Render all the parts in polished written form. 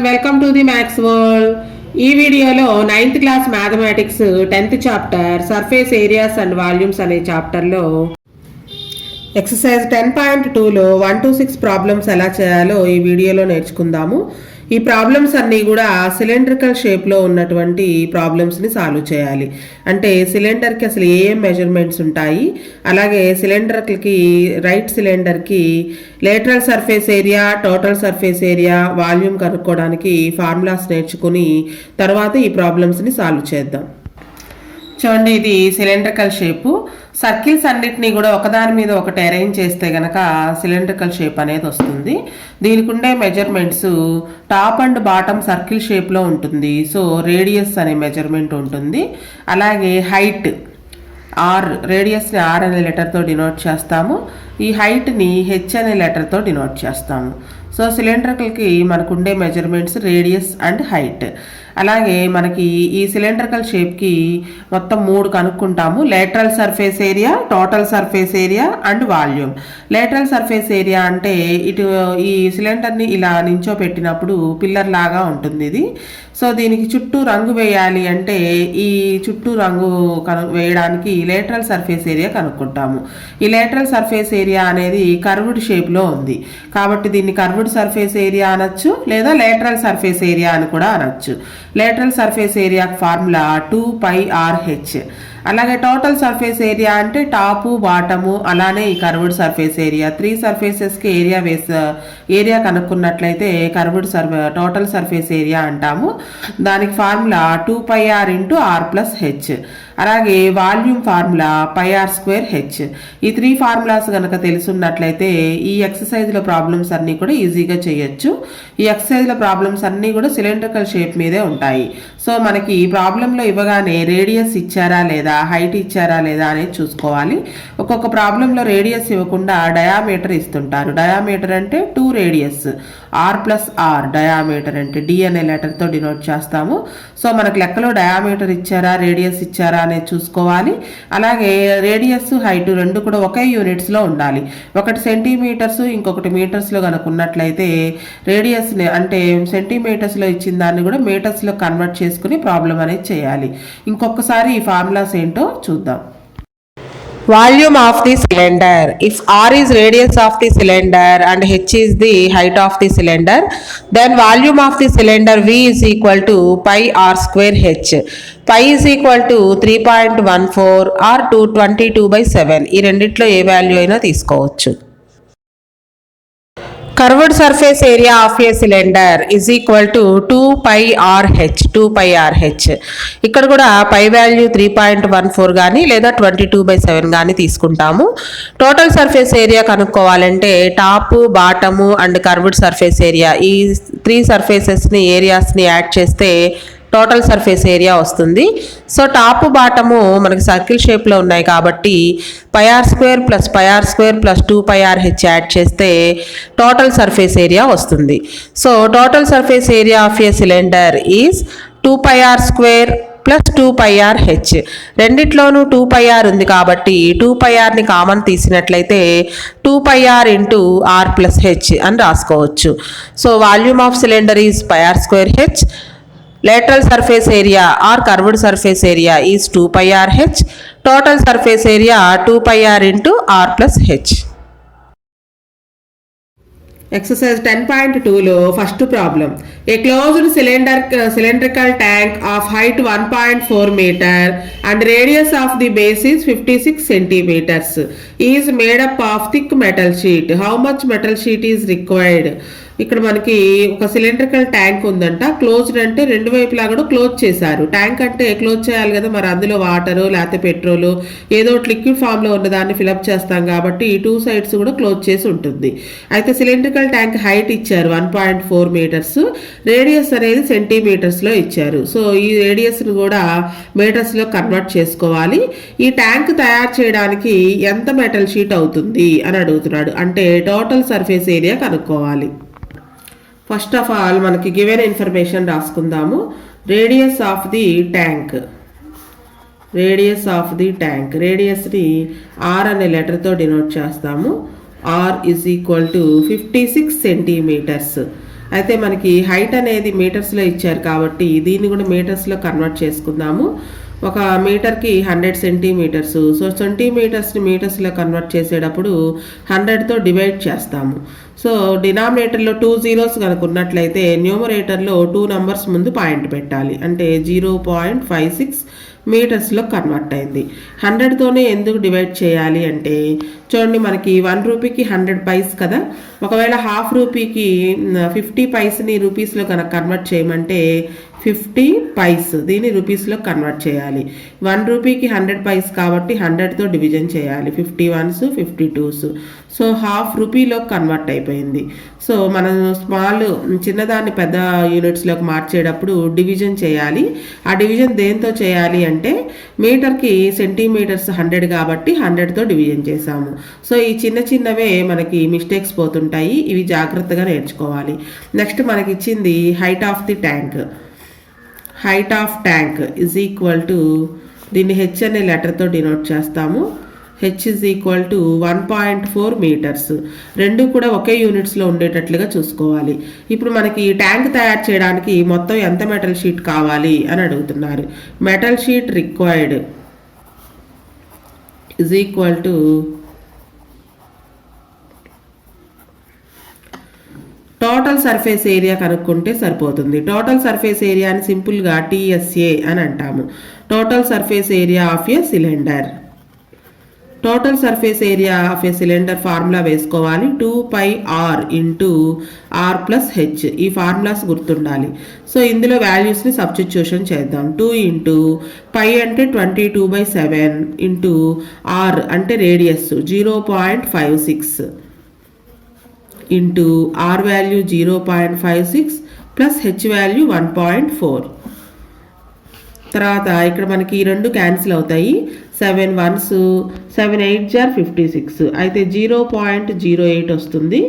Welcome to the maths world. ఈ వీడియోలో 9th class mathematics 10th chapter surface areas and volumes అనే చాప్టర్లో exercise 10.2లో 1 to 6 problems ఎలా చేయాలో ఈ వీడియోలో నేర్చుకుందాము. ఈ ప్రాబ్లమ్స్ అన్నీ కూడా సిలిండ్రికల్ షేప్లో ఉన్నటువంటి ప్రాబ్లమ్స్ని సాల్వ్ చేయాలి. అంటే సిలిండర్కి అసలు ఏం మెజర్మెంట్స్ ఉంటాయి, అలాగే సిలిండర్కి రైట్ సిలిండర్కి lateral surface area, total surface area, volume కనుక్కోవడానికి ఫార్ములాస్ నేర్చుకుని తర్వాత ఈ ప్రాబ్లమ్స్ని సాల్వ్ చేద్దాం. చూడండి, ఇది సిలిండ్రికల్ షేపు. సర్కిల్స్ అన్నిటినీ కూడా ఒకదాని మీద ఒకటి అరేంజ్ చేస్తే గనక సిలిండ్రికల్ షేప్ అనేది వస్తుంది. దీనికి ఉండే measurements top and bottom circle షేప్లో ఉంటుంది. సో రేడియస్ అనే మెజర్మెంట్ ఉంటుంది. అలాగే హైట్ ఆర్, రేడియస్ని ఆర్ అనే లెటర్తో డినోట్ చేస్తాము. ఈ హైట్ని హెచ్ అనే లెటర్తో డినోట్ చేస్తాము. సో సిలిండ్రికల్కి మనకు ఉండే మెజర్మెంట్స్ రేడియస్ అండ్ హైట్. అలాగే మనకి ఈ సిలిండ్రికల్ షేప్కి మొత్తం 3 కనుక్కుంటాము. Lateral surface area, total surface area and volume. Lateral surface area అంటే ఇటు ఈ సిలిండర్ని ఇలా నించోపెట్టినప్పుడు పిల్లర్ లాగా ఉంటుంది ఇది. సో దీనికి చుట్టూ రంగు వేయాలి అంటే ఈ చుట్టూ రంగు వేయడానికి లేటరల్ సర్ఫేస్ ఏరియా కనుక్కుంటాము. ఈ లేటరల్ సర్ఫేస్ ఏరియా అనేది కర్వ్డ్ షేప్లో ఉంది కాబట్టి దీన్ని కర్వ్డ్ సర్ఫేస్ ఏరియా అనొచ్చు, లేదా లేటరల్ సర్ఫేస్ ఏరియా అని కూడా అనొచ్చు. Lateral surface area formula 2πRh. అలాగే టోటల్ సర్ఫేస్ ఏరియా అంటే టాపు బాటము, అలానే ఈ కర్వ్డ్ సర్ఫేస్ ఏరియా 3 సర్ఫేసెస్కి ఏరియా కనుక్కున్నట్లయితే కర్వ్డ్ టోటల్ సర్ఫేస్ ఏరియా అంటాము. దానికి ఫార్ములా 2πr × r+h. అలాగే వాల్యూమ్ ఫార్ములా πr²h. ఈ 3 ఫార్ములాస్ కనుక తెలుసున్నట్లయితే ఈ ఎక్సర్సైజ్లో ప్రాబ్లమ్స్ అన్నీ కూడా ఈజీగా చేయొచ్చు. ఈ ఎక్సర్సైజ్లో ప్రాబ్లమ్స్ అన్నీ కూడా సిలిండ్రికల్ షేప్ మీదే ఉంటాయి. సో మనకి ఈ ప్రాబ్లంలో ఇవ్వగానే రేడియస్ ఇచ్చారా లేదా, హైట్ ఇచ్చారా లేదా అనేది చూసుకోవాలి. ఒక్కొక్క ప్రాబ్లంలో రేడియస్ ఇవ్వకుండా డయామీటర్ ఇస్తుంటారు. డయామీటర్ అంటే 2 రేడియస్, r+r డయామీటర్ అంటే d అనే లెటర్తో డినోట్ చేస్తాము. సో మనకు లెక్కలో డయామీటర్ ఇచ్చారా, రేడియస్ ఇచ్చారా అనేది చూసుకోవాలి. అలాగే రేడియస్ హైట్ రెండు కూడా ఒకే యూనిట్స్లో ఉండాలి. ఒకటి సెంటీమీటర్స్, ఇంకొకటి మీటర్స్లో కనుక ఉన్నట్లయితే రేడియస్ని అంటే సెంటీమీటర్స్లో ఇచ్చిన దాన్ని కూడా మీటర్స్లో కన్వర్ట్ చేసుకుని ప్రాబ్లం అనేది చేయాలి. ఇంకొకసారి ఈ ఫార్ములాస్ ఏంటో చూద్దాం. Volume of the cylinder. If r is radius of the cylinder and h is the height of the cylinder, then volume of the cylinder V is equal to πr²h. Pi is equal to 3.14 or 222/7. ఈ రెండిట్లో ఏ value అయినా తీసుకోవచ్చు. Curved surface area of a cylinder is equal to 2πRh. ఇక్కడ కూడా పై value 3.14 కానీ లేదా 22/7 కానీ తీసుకుంటాము. టోటల్ సర్ఫేస్ ఏరియా కనుక్కోవాలంటే top, bottom and curved surface area ఈ 3 సర్ఫేసెస్ని ఏరియాస్ని యాడ్ చేస్తే టోటల్ సర్ఫేస్ ఏరియా వస్తుంది. సో టాప్ బాటము మనకి సర్కిల్ షేప్లో ఉన్నాయి కాబట్టి πr² + 2πRh యాడ్ చేస్తే టోటల్ సర్ఫేస్ ఏరియా వస్తుంది. So total surface area of a cylinder is 2πr² + 2πRh. రెండిట్లోనూ 2πr ఉంది కాబట్టి 2πrని కామన్ తీసినట్లయితే 2πr × r+h అని రాసుకోవచ్చు. So volume of cylinder is πr²h. Lateral surface area or curved surface area is 2πRh. Total surface area 2πr × r+h. Exercise 10.2లో first problem. A closed cylindrical tank of height 1.4 meter and radius of the base is 56 centimeters is made up of thick metal sheet. How much metal sheet is required? ఇక్కడ మనకి ఒక cylindrical tank ఉందంట. Closed అంటే రెండు వైపులా కూడా close చేశారు. Tank అంటే క్లోజ్ చేయాలి కదా, మరి అందులో వాటరు లేకపోతే పెట్రోలు ఏదో లిక్విడ్ ఫామ్లో ఉన్న దాన్ని ఫిలప్ చేస్తాం కాబట్టి ఈ 2 సైడ్స్ కూడా క్లోజ్ చేసి ఉంటుంది. అయితే సిలిండ్రికల్ ట్యాంక్ హైట్ ఇచ్చారు 1.4 మీటర్స్, రేడియస్ అనేది సెంటీమీటర్స్లో ఇచ్చారు. సో ఈ రేడియస్ను కూడా మీటర్స్లో కన్వర్ట్ చేసుకోవాలి. ఈ ట్యాంక్ తయారు చేయడానికి ఎంత మెటల్ షీట్ అవుతుంది అని అడుగుతున్నాడు. అంటే టోటల్ సర్ఫేస్ ఏరియా కనుక్కోవాలి. ఫస్ట్ ఆఫ్ ఆల్ మనకి గివెన్ ఇన్ఫర్మేషన్ రాసుకుందాము. రేడియస్ ఆఫ్ ది ట్యాంక్, రేడియస్ని ఆర్ అనే లెటర్తో డినోట్ చేస్తాము. r is equal to 56 centimetres. అయితే మనకి హైట్ అనేది మీటర్స్లో ఇచ్చారు కాబట్టి దీన్ని కూడా మీటర్స్లో కన్వర్ట్ చేసుకుందాము. ఒక మీటర్కి 100 సెంటీమీటర్స్. సో సెంటీమీటర్స్ని మీటర్స్లో కన్వర్ట్ చేసేటప్పుడు 100తో డివైడ్ చేస్తాము. సో డినామినేటర్లో 2 zeros కనుక ఉన్నట్లయితే న్యూమరేటర్లో 2 numbers ముందు పాయింట్ పెట్టాలి. అంటే 0.56 మీటర్స్లో కన్వర్ట్ అయింది. 100తోనే ఎందుకు డివైడ్ చేయాలి అంటే చూడండి, మనకి 1 రూపీకి 100 పైస్ కదా. ఒకవేళ ½ రూపీకి 50 పైస్ని రూపీస్లో కనుక కన్వర్ట్ చేయమంటే 50 పైస్ దీన్ని రూపీస్లో కన్వర్ట్ చేయాలి. 1 రూపీకి 100 పైస్ కాబట్టి 100తో డివిజన్ చేయాలి. 50 ones 50 twos. సో ½ రూపీలో కన్వర్ట్ అయిపోయింది. సో మనం చిన్నదాన్ని పెద్ద యూనిట్స్లోకి మార్చేటప్పుడు డివిజన్ చేయాలి. ఆ డివిజన్ దేంతో చేయాలి అంటే మీటర్కి సెంటీమీటర్స్ 100 కాబట్టి 100తో డివిజన్ చేసాము. సో ఈ చిన్నవే మనకి మిస్టేక్స్ పోతుంటాయి. ఇవి జాగ్రత్తగా నేర్చుకోవాలి. నెక్స్ట్ మనకి ఇచ్చింది height of the tank. Height of tank is equal to, దీన్ని హెచ్ అనే లెటర్తో డినోట్ చేస్తాము. H is equal to 1.4 meters. రెండు కూడా ఒకే యూనిట్స్లో ఉండేటట్లుగా చూసుకోవాలి. ఇప్పుడు మనకి ట్యాంక్ తయారు చేయడానికి మొత్తం ఎంత మెటల్ షీట్ కావాలి అని అడుగుతున్నారు. Metal sheet required is equal to total surface area కనుక్కుంటే సరిపోతుంది. టోటల్ సర్ఫేస్ ఏరియాని సింపుల్గా TSA అని అంటాము. Total surface area of a cylinder. Total surface area of a cylinder formula వేసుకోవాలి. 2πr into r plus H. ఈ ఫార్ములాస్ గుర్తుండాలి. So ఇందులో వాల్యూస్ని సబ్స్టిట్యూషన్ చేద్దాం. 2 ఇంటూ π అంటే 22/7 ఇంటూ r అంటే radius 0.56 into r value 0.56 plus H value 1.4. తర్వాత ఇక్కడ మనకి ఈ రెండు క్యాన్సిల్ అవుతాయి. 7 ones 7 8s are 56. అయితే 0.08 వస్తుంది.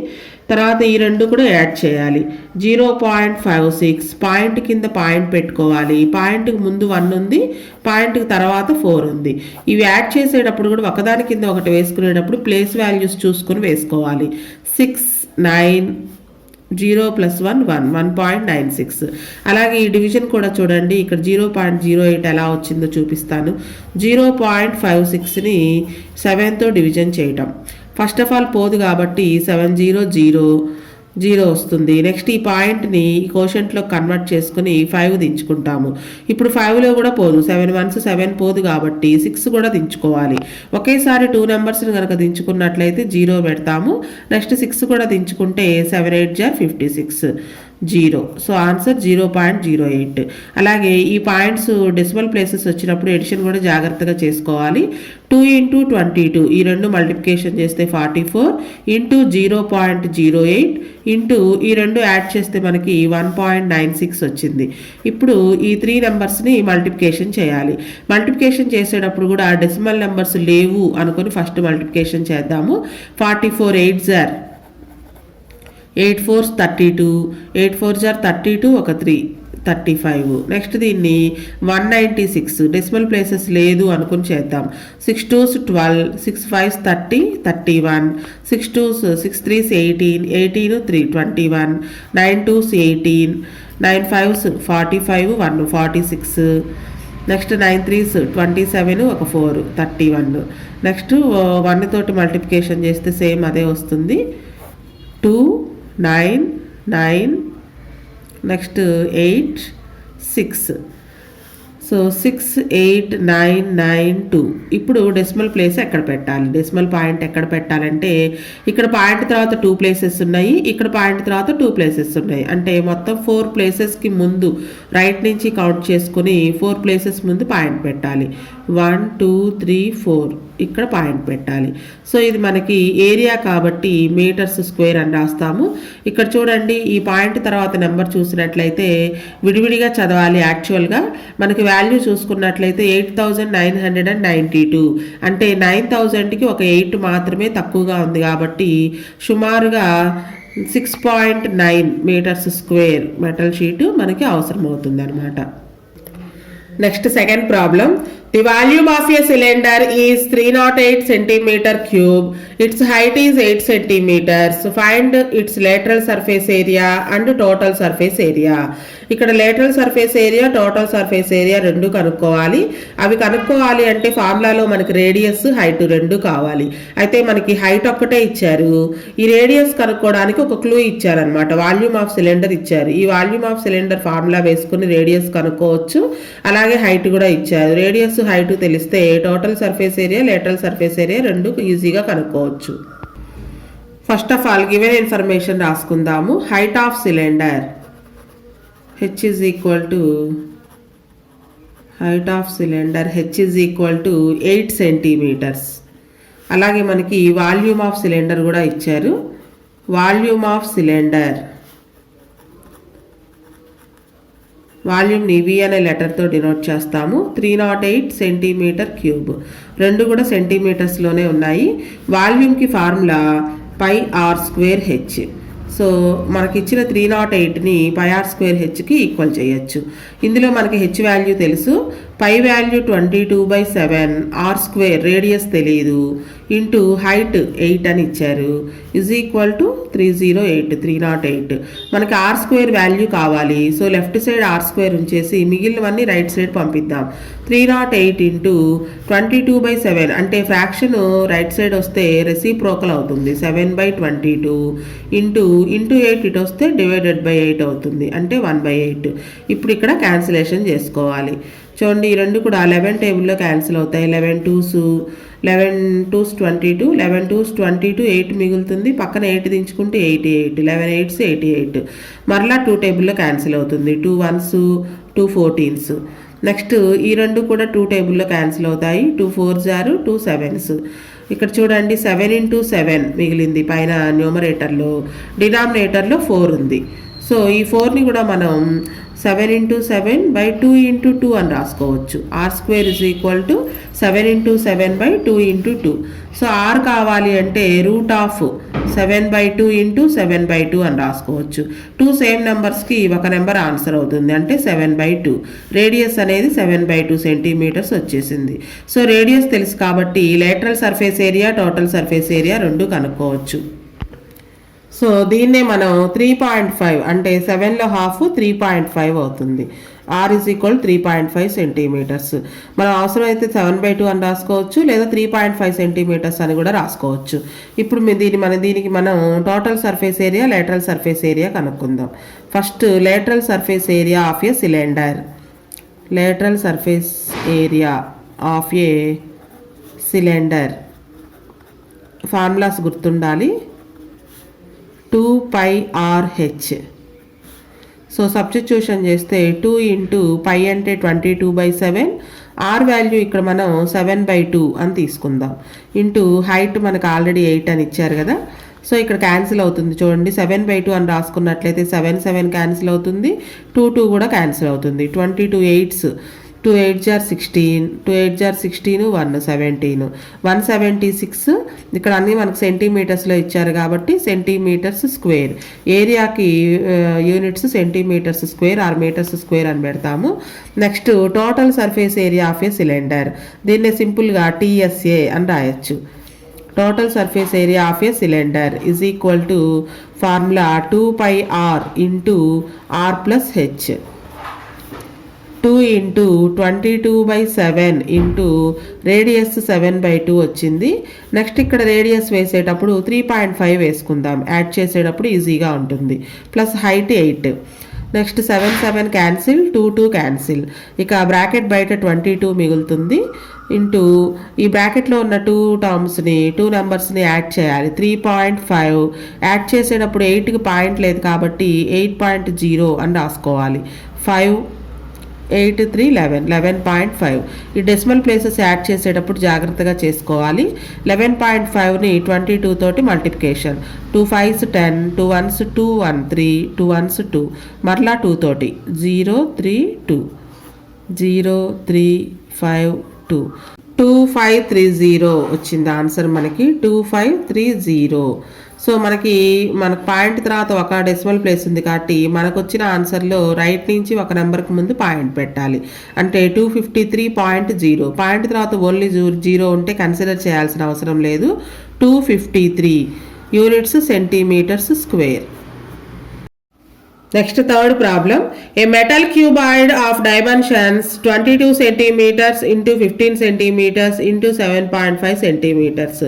తర్వాత ఈ రెండు కూడా యాడ్ చేయాలి. 0.56 పాయింట్ కింద పాయింట్ పెట్టుకోవాలి. పాయింట్కి ముందు 1 ఉంది, పాయింట్కి తర్వాత 4 ఉంది. ఇవి యాడ్ చేసేటప్పుడు కూడా ఒకదాని కింద ఒకటి వేసుకునేటప్పుడు ప్లేస్ వాల్యూస్ చూసుకొని వేసుకోవాలి. 6 9 0 + 1 1 1.96. అలాగే ఈ డివిజన్ కూడా చూడండి, ఇక్కడ 0.08 ఎలా వచ్చిందో చూపిస్తాను. 0.56ని 7తో డివిజన్ చేయటం. ఫస్ట్ ఆఫ్ ఆల్ పోదు కాబట్టి 7 0 0 0 వస్తుంది. నెక్స్ట్ ఈ పాయింట్ని కోషంట్లో కన్వర్ట్ చేసుకుని 5 దించుకుంటాము. ఇప్పుడు 5లో కూడా పోదు. 7 ones 7 పోదు కాబట్టి 6 కూడా దించుకోవాలి. ఒకేసారి 2 numbers కనుక దించుకున్నట్లయితే 0 పెడతాము. నెక్స్ట్ 6 కూడా దించుకుంటే 7 8s are 56 0. So answer 0.08. అలాగే ఈ పాయింట్స్ డెసిమల్ ప్లేసెస్ వచ్చినప్పుడు ఎడిషన్ కూడా జాగ్రత్తగా చేసుకోవాలి. 2 ఇంటూ 22 ఈ రెండు మల్టిప్లికేషన్ చేస్తే 44 ఇంటూ 0.08 ఇంటూ ఈ రెండు యాడ్ చేస్తే మనకి 1.96 వచ్చింది. ఇప్పుడు ఈ 3 numbers మల్టిప్లికేషన్ చేయాలి. మల్టిప్లికేషన్ చేసేటప్పుడు కూడా డెసిమల్ నెంబర్స్ లేవు అనుకొని ఫస్ట్ మల్టిప్లికేషన్ చేద్దాము. 44 8s are 8 4s 32 8 4s are 32 ఒక 3 35. నెక్స్ట్ దీన్ని 196 డెసిమల్ ప్లేసెస్ లేదు అనుకుని చేద్దాం. 6 2s 12 6 5s 30 31 6 2s 6 3s 18 18 3 21 9 2s 18 9 5s 45 1 46. Next 9 3s 27 ఒక 4 31. నెక్స్ట్ 1 తోటి మల్టిప్లికేషన్ చేస్తే సేమ్ అదే వస్తుంది. 2 9 9 నెక్స్ట్ 8 6. సో 6 8 9 9 2. ఇప్పుడు డెసిమల్ ప్లేస్ ఎక్కడ పెట్టాలి, డెసిమల్ పాయింట్ ఎక్కడ పెట్టాలంటే ఇక్కడ పాయింట్ తర్వాత 2 places ఉన్నాయి, ఇక్కడ పాయింట్ తర్వాత 2 places ఉన్నాయి. అంటే మొత్తం 4 placesకి ముందు రైట్ నుంచి కౌంట్ చేసుకుని 4 places ముందు పాయింట్ పెట్టాలి. 1 2 3 4 ఇక్కడ పాయింట్ పెట్టాలి. సో ఇది మనకి ఏరియా కాబట్టి మీటర్స్ స్క్వేర్ అని రాస్తాము. ఇక్కడ చూడండి, ఈ పాయింట్ తర్వాత నెంబర్ చూసినట్లయితే విడివిడిగా చదవాలి. యాక్చువల్గా మనకి వాల్యూ చూసుకున్నట్లయితే 8992 అంటే 9000కి ఒక 8 మాత్రమే తక్కువగా ఉంది కాబట్టి సుమారుగా 6.9 మీటర్స్ స్క్వేర్ మెటల్ షీట్ మనకి అవసరం అవుతుంది అనమాట. Next second problem. The volume of a cylinder is 308 centimeter cube. Its height is 8 centimeters. Find its lateral surface area and total surface area. ఇక్కడ lateral surface area, total surface area రెండు కనుక్కోవాలి. అవి కనుక్కోవాలి అంటే ఫార్ములాలో మనకి రేడియస్, హైట్ రెండు కావాలి. అయితే మనకి హైట్ ఒక్కటే ఇచ్చారు. ఈ రేడియస్ కనుక్కోవడానికి ఒక క్లూ ఇచ్చారనమాట. వాల్యూమ్ ఆఫ్ సిలిండర్ ఇచ్చారు. ఈ వాల్యూమ్ ఆఫ్ సిలిండర్ ఫార్ములా వేసుకుని రేడియస్ కనుక్కోవచ్చు. అలాగే హైట్ కూడా ఇచ్చారు. రేడియస్, హైట్ తెలిస్తే total surface area, lateral surface area రెండు ఈజీగా కనుక్కోవచ్చు. First of all given information రాసుకుందాము. Height of cylinder h is equal to height of cylinder h is equal to 8 centimeters. అలాగే మనకి వాల్యూమ్ ఆఫ్ సిలిండర్ కూడా ఇచ్చారు. Volume of cylinder, వాల్యూమ్ని V అనే లెటర్తో డినోట్ చేస్తాము. 308 సెంటీమీటర్ క్యూబ్. రెండు కూడా సెంటీమీటర్స్లోనే ఉన్నాయి. వాల్యూమ్కి formula pi r square h. So మనకి ఇచ్చిన 308ని పై ఆర్ స్క్వేర్ హెచ్కి ఈక్వల్ చేయొచ్చు. ఇందులో మనకి హెచ్ వాల్యూ తెలుసు. Pi value 22/7, r square radius తెలియదు, ఇంటూ హైట్ 8 అని ఇచ్చారు, ఈజ్ ఈక్వల్ టు 308. మనకి ఆర్ స్క్వేర్ వాల్యూ కావాలి. So left side r square ఉంచేసి మిగిలినవన్నీ రైట్ సైడ్ పంపిద్దాం. 308 ఇంటూ 22/7 అంటే ఫ్రాక్షన్ రైట్ సైడ్ వస్తే రెసిప్రోకల్ అవుతుంది. 7/22 ఇంటూ 8 ఇటు వస్తే డివైడెడ్ బై 8 అవుతుంది, అంటే 1/8. ఇప్పుడు ఇక్కడ క్యాన్సిలేషన్ చేసుకోవాలి. చూడండి, ఈ రెండు కూడా 11 టేబుల్లో క్యాన్సిల్ అవుతాయి. 11 2s 22, 11 2s 22, 8 మిగులుతుంది. పక్కన 8 దించుకుంటే 88, 11 8s 88. మరలా 2 టేబుల్లో క్యాన్సిల్ అవుతుంది. 2 1s 2 14s. నెక్స్ట్ ఈ రెండు కూడా 2 టేబుల్లో క్యాన్సిల్ అవుతాయి. 2 4s 2 7s. ఇక్కడ చూడండి 7 into 7 మిగిలింది పైన న్యూమరేటర్లో. డినామినేటర్లో 4 ఉంది. సో ఈ 4ని కూడా మనం 7 into 7/2 into 2 అని రాసుకోవచ్చు. R square is equal to 7 into 7/2 into 2. So R కావాలి అంటే రూట్ ఆఫ్ 7/2 into 7/2 అని రాసుకోవచ్చు. 2 సేమ్ నెంబర్స్కి ఒక నెంబర్ ఆన్సర్ అవుతుంది, అంటే 7/2. రేడియస్ అనేది 7/2 సెంటీమీటర్స్ వచ్చేసింది. సో రేడియస్ తెలుసు కాబట్టి lateral surface area, total surface area రెండు కనుక్కోవచ్చు. సో దీన్నే మనం 3.5 అంటే 7లో హాఫ్ 3.5 అవుతుంది. R is equal 3.5 centimetres. మనం అవసరమైతే 7/2 అని రాసుకోవచ్చు, లేదా 3.5 సెంటీమీటర్స్ అని కూడా రాసుకోవచ్చు. ఇప్పుడు దీనికి మనం total surface area, lateral surface area కనుక్కుందాం. First lateral surface area of a cylinder. Lateral surface area of a cylinder formulas గుర్తుండాలి. 2πRh. సో సబ్స్టిట్యూషన్ చేస్తే 2 into π అంటే 22/7. ఆర్ వాల్యూ ఇక్కడ మనం 7/2 అని తీసుకుందాం. ఇంటూ హైట్ మనకు ఆల్రెడీ 8 అని ఇచ్చారు కదా. సో ఇక్కడ క్యాన్సిల్ అవుతుంది. చూడండి 7/2 అని రాసుకున్నట్లయితే 7 7 క్యాన్సిల్ అవుతుంది. 2 2 కూడా క్యాన్సిల్ అవుతుంది. 22 8s 2 8s 16, 2 8s 16, 1 17, 176. ఇక్కడ అన్నీ మనకు సెంటీమీటర్స్లో ఇచ్చారు కాబట్టి సెంటీమీటర్స్ స్క్వేర్. ఏరియాకి units centimetres square or metres square అని పెడతాము. Next total surface area of a cylinder. దీన్ని సింపుల్గా TSA అని రాయొచ్చు. Total surface area of a cylinder is equal to formula 2πR into R plus H. 2 into 22/7 into radius 7/2 వచ్చింది. Next ఇక్కడ radius వేసేటప్పుడు 3.5 వేసుకుందాం. యాడ్ చేసేటప్పుడు ఈజీగా ఉంటుంది. Plus height 8. Next 7 7 cancel, 2 2 cancel. ఇక బ్రాకెట్ బయట 22 మిగులుతుంది. ఇంటూ ఈ బ్రాకెట్లో ఉన్న 2 టర్మ్స్ని 2 నెంబర్స్ని యాడ్ చేయాలి. 3.5 యాడ్ చేసేటప్పుడు 8కి పాయింట్ లేదు కాబట్టి 8.0 అని రాసుకోవాలి. 5 8 3 11 11.5. ఈ డెసిమల్ ప్లేసెస్ యాడ్ చేసేటప్పుడు జాగ్రత్తగా చేసుకోవాలి. 11.5ని 22 తోటి మల్టిప్లికేషన్. 2 5s 10, 2 1s 2 1 3, 2 1s 2, మరలా 2 తోటి 0 3 2, 0 3 5 2. 2530 వచ్చింది ఆన్సర్ మనకి 2530. సో మనకు పాయింట్ తర్వాత ఒక డెసిమల్ ప్లేస్ ఉంది కాబట్టి మనకు వచ్చిన ఆన్సర్లో రైట్ నుంచి ఒక నెంబర్కి ముందు పాయింట్ పెట్టాలి. అంటే 253.0. పాయింట్ తర్వాత ఓన్లీ 0 ఉంటే కన్సిడర్ చేయాల్సిన అవసరం లేదు. 253 units centimetres square. Next, third problem. A metal cuboid of dimensions 22 centimeters into 15 centimeters into 7.5 centimeters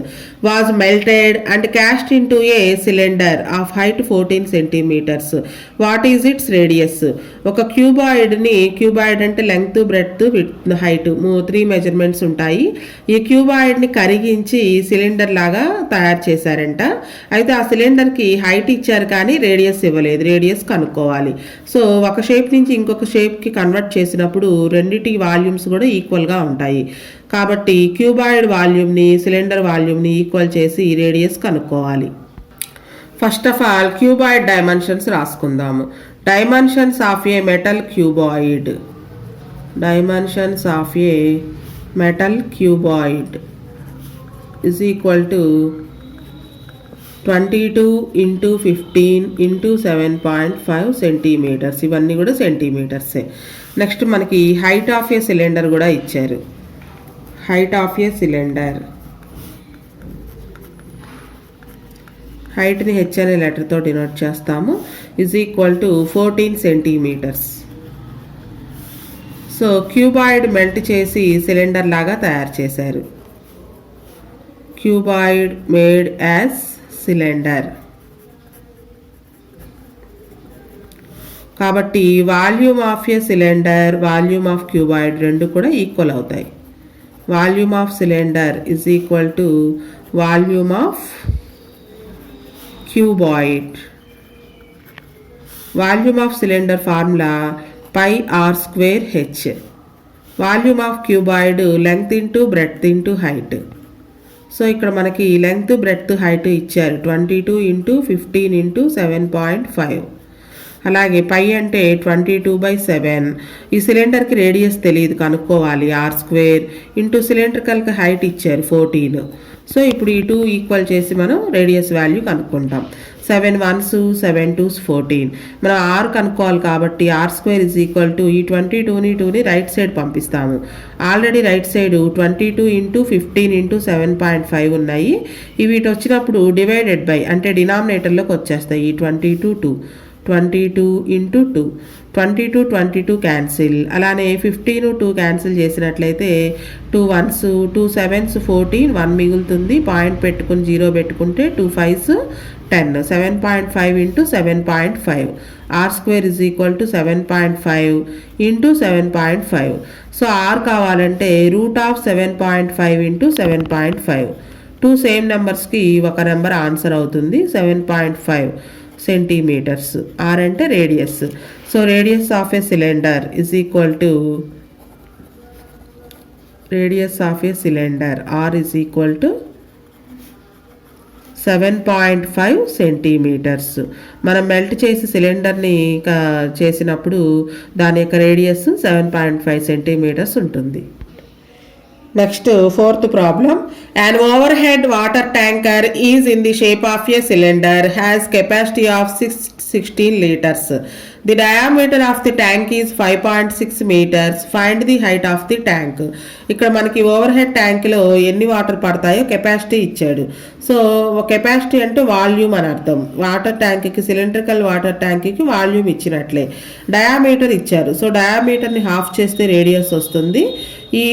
was melted and cast into a cylinder of height 14 centimeters. What is its radius? ఒక cuboid అంటే length, breadth, width, height 3 measurements ఉంటాయి. ఈ క్యూబాయిడ్ని కరిగించి cylinder లాగా తయారు చేశారంట. అయితే ఆ సిలిండర్కి హైట్ ఇచ్చారు కానీ రేడియస్ ఇవ్వలేదు. రేడియస్ కనుక్కోవాలి. సో ఒక షేప్ నుంచి ఇంకొక షేప్కి కన్వర్ట్ చేసినప్పుడు రెండిటి వాల్యూమ్స్ కూడా ఈక్వల్గా ఉంటాయి. కాబట్టి క్యూబాయిడ్ వాల్యూమ్ని సిలిండర్ వాల్యూమ్ని ఈక్వల్ చేసి రేడియస్ కనుక్కోవాలి. First of all cuboid dimensions రాసుకుందాము. Dimensions of a metal cuboid. Dimensions of a metal cuboid is equal to 22 into 15 into 7.5 centimetres. ఇవన్నీ కూడా సెంటీమీటర్సే. నెక్స్ట్ మనకి హైట్ ఆఫ్ ఏ సిలిండర్ కూడా ఇచ్చారు. హైట్ ఆఫ్ ఏ సిలిండర్, హైట్ని h అనే లెటర్తో డినోట్ చేస్తాము. Is equal to 14 centimetres. So cuboid melt చేసి సిలిండర్ లాగా తయారు చేశారు. Cuboid made as cylinder. కాబట్టి volume of a cylinder, volume of cuboid రెండు కూడా ఈక్వల్ అవుతాయి. Volume of cylinder is equal to volume of cuboid. Volume of cylinder formula πr²h. Volume of cuboid length into breadth into height. So ఇక్కడ మనకి length, breadth, height ఇచ్చారు. 22 into 15 into 7.5. అలాగే పై అంటే 22/7. ఈ సిలిండర్కి radius తెలియదు, కనుక్కోవాలి. r² ఇంటూ సిలిండ్రికల్కి హైట్ ఇచ్చారు 14. So ఇప్పుడు ఈ 2 ఈక్వల్ చేసి మనం రేడియస్ వాల్యూ కనుక్కుంటాం. 7 1s 7 2s 14. మనం r కనుక్కోవాలి కాబట్టి r² ఈజ్ ఈక్వల్ టు ఈ 22ని రైట్ సైడ్ పంపిస్తాము. Already right side 22 into 15 into 7.5 ఉన్నాయి. ఇవి ఇటు వచ్చినప్పుడు డివైడెడ్ బై అంటే డినామినేటర్లోకి వచ్చేస్తాయి. ఈ 22 ఇంటూ 2, 22 క్యాన్సిల్. అలానే 15 2 క్యాన్సిల్ చేసినట్లయితే 2 1s 2 7s 14, 1 మిగులుతుంది. పాయింట్ పెట్టుకుని 0 పెట్టుకుంటే 2 5s 10. 7.5 into 7.5. r² is equal to 7.5 into 7.5. So r కావాలంటే √7.5 ఇంటూ 7.5. 2 సేమ్ నెంబర్స్కి ఒక నెంబర్ ఆన్సర్ అవుతుంది. 7.5 సెంటీమీటర్స్. r అంటే radius. So radius of a cylinder is equal to radius of a cylinder r is equal to 7.5 centimetres. మనం melt చేసి సిలిండర్ని చేసినప్పుడు దాని యొక్క రేడియస్ 7.5 సెంటీమీటర్స్ ఉంటుంది. Next fourth problem. An overhead water tanker is in the shape of a cylinder, has capacity of 16 liters. The diameter of the tank is 5.6 meters. Find the height of the tank. ఇక్కడ మనకి over head ట్యాంక్లో ఎన్ని water పడతాయో capacity ఇచ్చాడు. So capacity అంటే volume అని అర్థం. Water ట్యాంక్కి, సిలిండ్రికల్ వాటర్ ట్యాంక్కి వాల్యూమ్ ఇచ్చినట్లే. డయామీటర్ ఇచ్చారు. సో డయామీటర్ని హాఫ్ చేస్తే రేడియస్ వస్తుంది. ఈ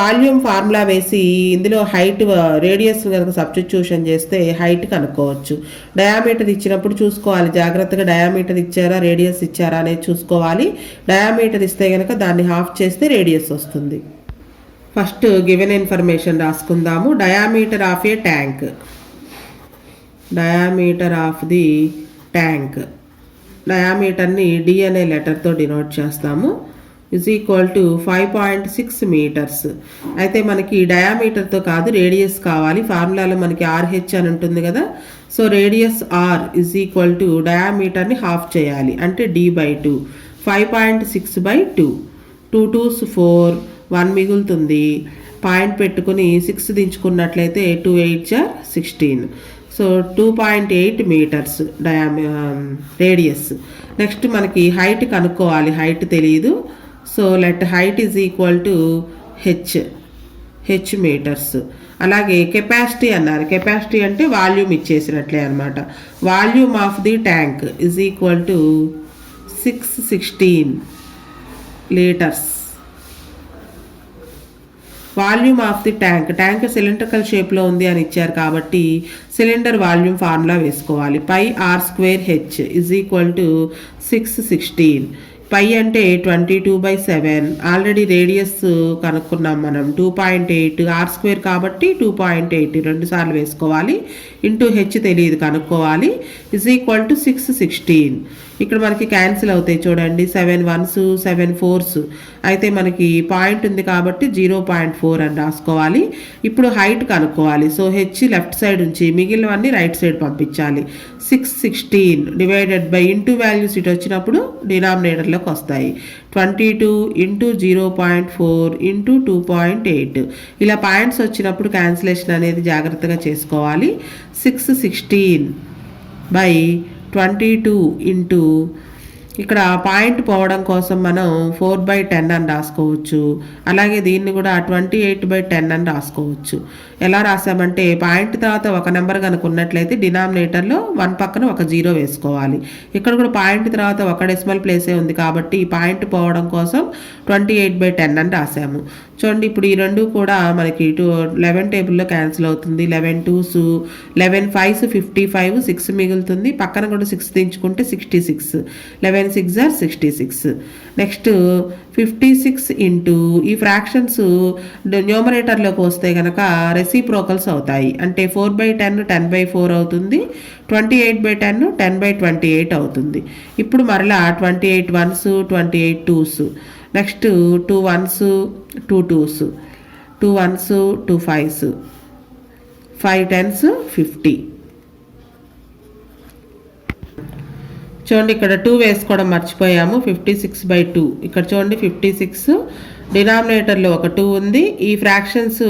వాల్యూమ్ ఫార్ములా వేసి ఇందులో హైట్, రేడియస్ కనుక సబ్స్టిట్యూషన్ చేస్తే హైట్ కనుక్కోవచ్చు. డయామీటర్ ఇచ్చినప్పుడు చూసుకోవాలి జాగ్రత్తగా, డయామీటర్ ఇచ్చారా రేడియస్ ఇచ్చారా అనేది చూసుకోవాలి. డయామీటర్ ఇస్తే కనుక దాన్ని హాఫ్ చేస్తే రేడియస్ వస్తుంది. ఫస్ట్ గివెన్ ఇన్ఫర్మేషన్ రాసుకుందాము. Diameter of a tank. Diameter of the tank. డయామీటర్ని డి అనే లెటర్తో డినోట్ చేస్తాము. Is equal to 5.6 metres. అయితే మనకి డయామీటర్తో కాదు రేడియస్ కావాలి. ఫార్ములాలో మనకి RH అని ఉంటుంది కదా. So radius r is equal to డయామీటర్ని హాఫ్ చేయాలి అంటే d/2. 5.6/2. 2 2s 4, 1 మిగులుతుంది. పాయింట్ పెట్టుకుని 6 దించుకున్నట్లయితే 2 8 16. So 2.8 metres radius. నెక్స్ట్ మనకి హైట్ కనుక్కోవాలి, హైట్ తెలియదు. So let height is equal to H metres. అలాగే కెపాసిటీ అన్నారు, కెపాసిటీ అంటే వాల్యూమ్ ఇచ్చేసినట్లే అనమాట. Volume of the tank is equal to 616 litres. Volume of the tank cylindrical షేప్లో ఉంది అని ఇచ్చారు కాబట్టి సిలిండర్ వాల్యూమ్ ఫార్ములా వేసుకోవాలి. Pi r² h is equal to 616. Pi అంటే 22/7. ఆల్రెడీ రేడియస్ కనుక్కున్నాం మనం 2.8, r² కాబట్టి 2.8 2 సార్లు వేసుకోవాలి. ఇంటూ హెచ్ తెలియదు కనుక్కోవాలి. Is equal to 616. ఇక్కడ మనకి క్యాన్సిల్ అవుతాయి చూడండి, 7 1s 7 4s. అయితే మనకి పాయింట్ ఉంది కాబట్టి 0.4 అని రాసుకోవాలి. ఇప్పుడు హైట్ కనుక్కోవాలి. సో హెచ్ లెఫ్ట్ సైడ్ ఉంచి మిగిలినవన్నీ రైట్ సైడ్ పంపించాలి. 616 డివైడెడ్ బై ఇంటూ వాల్యూస్ ఇటు వచ్చినప్పుడు డినామినేటర్లోకి వస్తాయి. 22 ఇంటూ 0.4 ఇంటూ 2.8. ఇలా పాయింట్స్ వచ్చినప్పుడు క్యాన్సిలేషన్ అనేది జాగ్రత్తగా చేసుకోవాలి. 616 బై 22 ఇంటూ ఇక్కడ పాయింట్ పోవడం కోసం మనం 4/10 అని రాసుకోవచ్చు. అలాగే దీన్ని కూడా 28/10 అని రాసుకోవచ్చు. ఎలా రాసామంటే పాయింట్ తర్వాత ఒక నెంబర్ కనుక ఉన్నట్లయితే డినామినేటర్లో 1 పక్కన ఒక 0 వేసుకోవాలి. ఇక్కడ కూడా పాయింట్ తర్వాత ఒక డెసిమల్ ప్లేసే ఉంది కాబట్టి ఈ పాయింట్ పోవడం కోసం 28/10 అని రాసాము. చూడండి ఇప్పుడు ఈ రెండు కూడా మనకి 11 టేబుల్లో క్యాన్సిల్ అవుతుంది. 11 2s 11 5s 55, 6 మిగులుతుంది. పక్కన కూడా 6 దించుకుంటే 66. 11 6 66. నెక్స్ట్ 56 ఇంటూ ఈ ఫ్రాక్షన్స్ న్యూమరేటర్లోకి వస్తే కనుక రెసిప్రోకల్స్ అవుతాయి. అంటే 4/10 10/4 అవుతుంది. 28/10 10/28 అవుతుంది. ఇప్పుడు మరలా 28 1s 28 2s. Next 2 1s 2 2s, 2 1s 2 5s, 5 10s 50. చూడండి ఇక్కడ 2 వేసుకోవడం మర్చిపోయాము. 56/2. ఇక్కడ చూడండి 56 డినామినేటర్లో ఒక 2 ఉంది. ఈ ఫ్రాక్షన్స్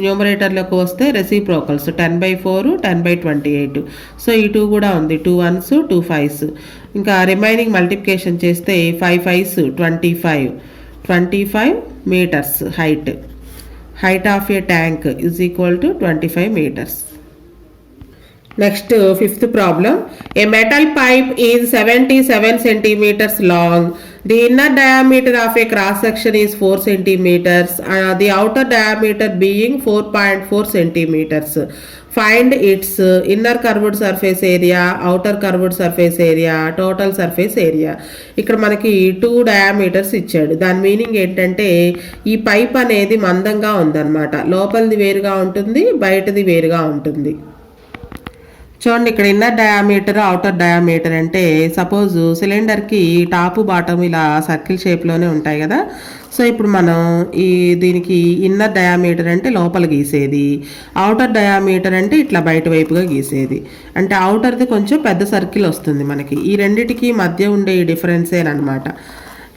న్యూమరేటర్లోకి వస్తే రెసిప్రోకల్స్ 10/4 10/28. సో ఈ 2 కూడా ఉంది. 2 1s 2 5s. ఇంకా రిమైనింగ్ మల్టిప్లికేషన్ చేస్తే 5 5s 25 metres height of a tank is equal to 25 metres. Next, fifth problem. A metal pipe is 77 centimeters long. The inner diameter of a cross section is 4 centimeters. The outer diameter being 4.4 centimeters. Find its inner curved surface area, outer curved surface area, total surface area. ఇక్కడ మనకి 2 diameters ఇచ్చాడు. దాని meaning ఏంటంటే ఈ pipe అనేది మందంగా ఉందన్నమాట. లోపలిది వేరుగా ఉంటుంది, బయటది వేరుగా ఉంటుంది. చూడండి ఇక్కడ ఇన్నర్ డయామీటర్ అవుటర్ డయామీటర్ అంటే సపోజ్ సిలిండర్కి టాపు బాటమ్ ఇలా సర్కిల్ షేప్లోనే ఉంటాయి కదా. సో ఇప్పుడు మనం దీనికి ఇన్నర్ డయామీటర్ అంటే లోపల గీసేది, అవుటర్ డయామీటర్ అంటే ఇట్లా బయట వైపుగా గీసేది. అంటే అవుటర్ది కొంచెం పెద్ద సర్కిల్ వస్తుంది మనకి. ఈ రెండిటికి మధ్య ఉండే ఈ డిఫరెన్సేనమాట.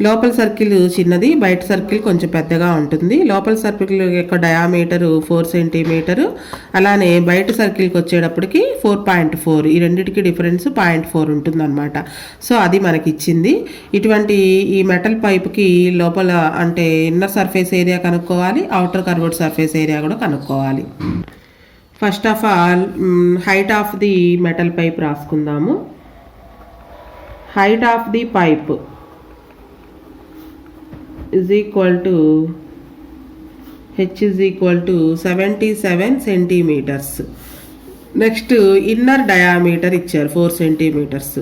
లోపల సర్కిల్ చిన్నది, బయట సర్కిల్ కొంచెం పెద్దగా ఉంటుంది. లోపల సర్కిల్ యొక్క డయామీటర్ 4 సెంటీమీటర్, అలానే బయట సర్కిల్కి వచ్చేటప్పటికి 4.4. ఈ రెండింటికి డిఫరెన్స్ 0.4 ఉంటుంది అనమాట. సో అది మనకి ఇచ్చింది. ఇటువంటి ఈ మెటల్ పైప్కి లోపల అంటే ఇన్నర్ సర్ఫేస్ ఏరియా కనుక్కోవాలి, అవుటర్ కర్వ్డ్ సర్ఫేస్ ఏరియా కూడా కనుక్కోవాలి. First of all height of the metal pipe రాసుకుందాము. Height of the pipe is equal to h is equal to 77 centimeters. Next inner diameter ఇచ్చారు 4 centimetres.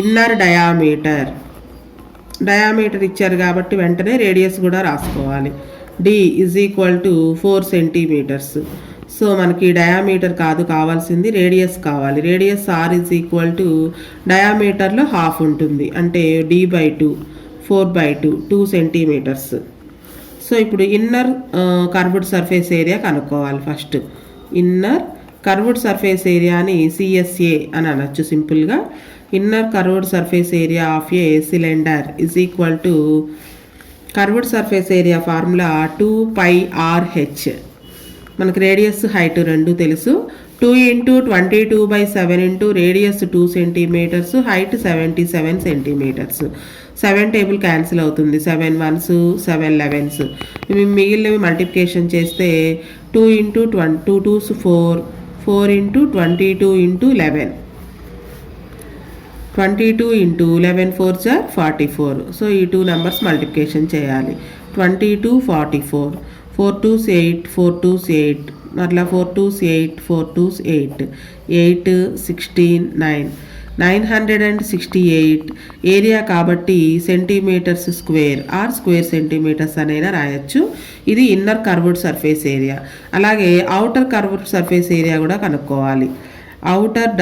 Inner diameter ఇచ్చారు కాబట్టి వెంటనే radius కూడా రాసుకోవాలి. d is equal to 4 centimetres. So మనకి diameter కాదు కావాల్సింది, రేడియస్ కావాలి. Radius r is equal to డయామీటర్లో హాఫ్ ఉంటుంది, అంటే d/2 4/2 2 సెంటీమీటర్స్. సో ఇప్పుడు ఇన్నర్ కర్వ్డ్ సర్ఫేస్ ఏరియా కనుక్కోవాలి. ఫస్ట్ ఇన్నర్ కర్వ్డ్ సర్ఫేస్ ఏరియాని CSA అని అనొచ్చు సింపుల్గా. Inner curved surface area of a cylinder is equal to curved surface area formula 2πRH. మనకు రేడియస్ హైట్ రెండు తెలుసు. 2 × 22/7 into radius 2 centimetres, height 77 centimetres. 7 table cancel అవుతుంది. 7 1s 7 11s. మిగిలినవి multiplication చేస్తే 2 × 2 2s 4, 4 × 22 × 11, 22 × 11 4s are 44. సో ఈ 2 numbers multiplication చేయాలి. 22 44, 4 2s 8, 4 2s 8, మరలా 4 2s 8, 4 2s 8, 8 16 9, 968 area కాబట్టి centimetres square or square centimetres అనైనా రాయొచ్చు. ఇది ఇన్నర్ కర్వ్డ్ సర్ఫేస్ ఏరియా. అలాగే అవుటర్ కర్వ్డ్ సర్ఫేస్ ఏరియా కూడా కనుక్కోవాలి. Outer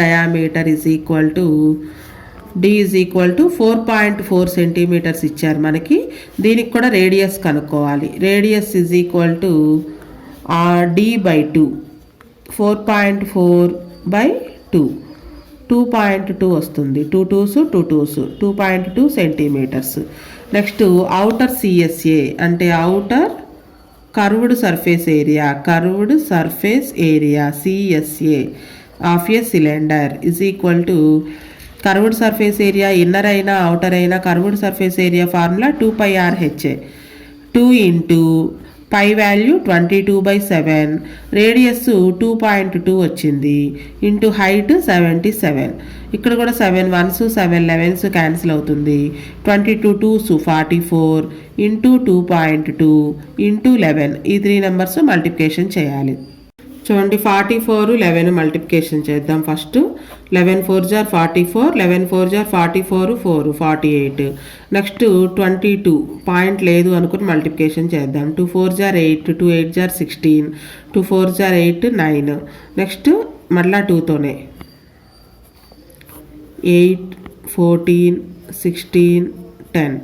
diameter is equal to D is equal to 4.4 centimetres ఇచ్చారు మనకి. దీనికి కూడా రేడియస్ కనుక్కోవాలి. Radius is equal to D/2, 4.4/2, 2.2 వస్తుంది. 2 2s 2 2s, 2.2 centimetres. Next outer CSA అంటే outer curved surface area CSA of a cylinder is equal to curved surface area inner అయినా outer అయినా curved surface area formula 2πRH. 2 into pi value 22/7, radius 2.2 వచ్చింది, into height 77. ఇక్కడ కూడా 7 1s 7 11s cancel అవుతుంది. 22 2s 44 into 2.2 into 11, ఈ 3 numbers multiplication చేయాలి. చూడండి 44 11 multiplication చేద్దాం. First 11 4s are 44, 11 4s are 44 4 48. Next 22 point లేదు అనుకుని మల్టిప్లికేషన్ చేద్దాం. 2 4s are 8, 2 8s are 16, 2 4s are 8 9. Next మళ్ళా 2తోనే 8 14 16 10,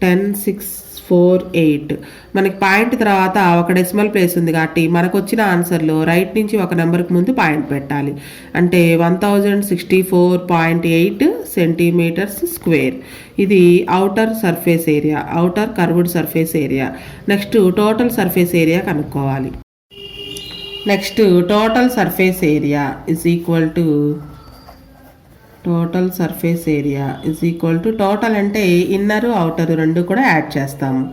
10 6 4 8. మనకి పాయింట్ తర్వాత ఒక డెసిమల్ ప్లేస్ ఉంది కాబట్టి మనకు వచ్చిన ఆన్సర్లో రైట్ నుంచి ఒక నెంబర్కి ముందు పాయింట్ పెట్టాలి. అంటే 1064.8 సెంటీమీటర్స్ స్క్వేర్. ఇది outer surface area, outer curved surface area. Next total surface area కనుక్కోవాలి. Next total surface area is equal to total అంటే ఇన్నర్ అవుటర్ రెండు కూడా యాడ్ చేస్తాము.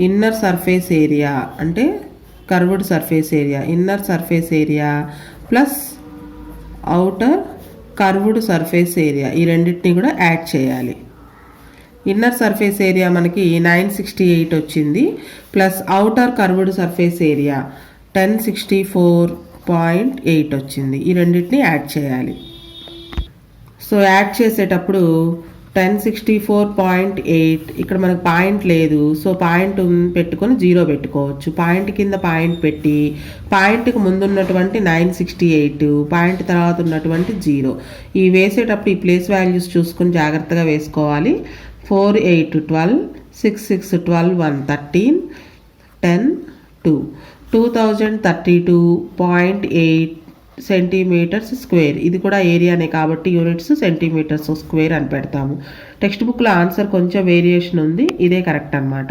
ఇన్నర్ సర్ఫేస్ ఏరియా అంటే curved surface area, inner surface area plus outer curved surface area, ఈ రెండింటిని కూడా add చేయాలి. ఇన్నర్ సర్ఫేస్ ఏరియా మనకి 968 వచ్చింది, plus outer curved surface area 1064.8 వచ్చింది. ఈ రెండింటిని యాడ్ చేయాలి. సో యాడ్ చేసేటప్పుడు 1064.8 ఇక్కడ మనకు పాయింట్ లేదు, సో పాయింట్ పెట్టుకొని 0 పెట్టుకోవచ్చు. పాయింట్ కింద పాయింట్ పెట్టి పాయింట్కి ముందు ఉన్నటువంటి 968, పాయింట్ తర్వాత ఉన్నటువంటి 0 ఈ వేసేటప్పుడు ఈ ప్లేస్ వాల్యూస్ చూసుకుని జాగ్రత్తగా వేసుకోవాలి. 4 8 12, 6 6 12 1 13, 10 2, 2032.8 సెంటీమీటర్స్ స్క్వేర్. ఇది కూడా ఏరియానే కాబట్టి యూనిట్స్ సెంటీమీటర్స్ స్క్వేర్ అని పెడతాము. టెక్స్ట్ బుక్లో ఆన్సర్ కొంచెం వేరియేషన్ ఉంది, ఇదే కరెక్ట్ అన్నమాట.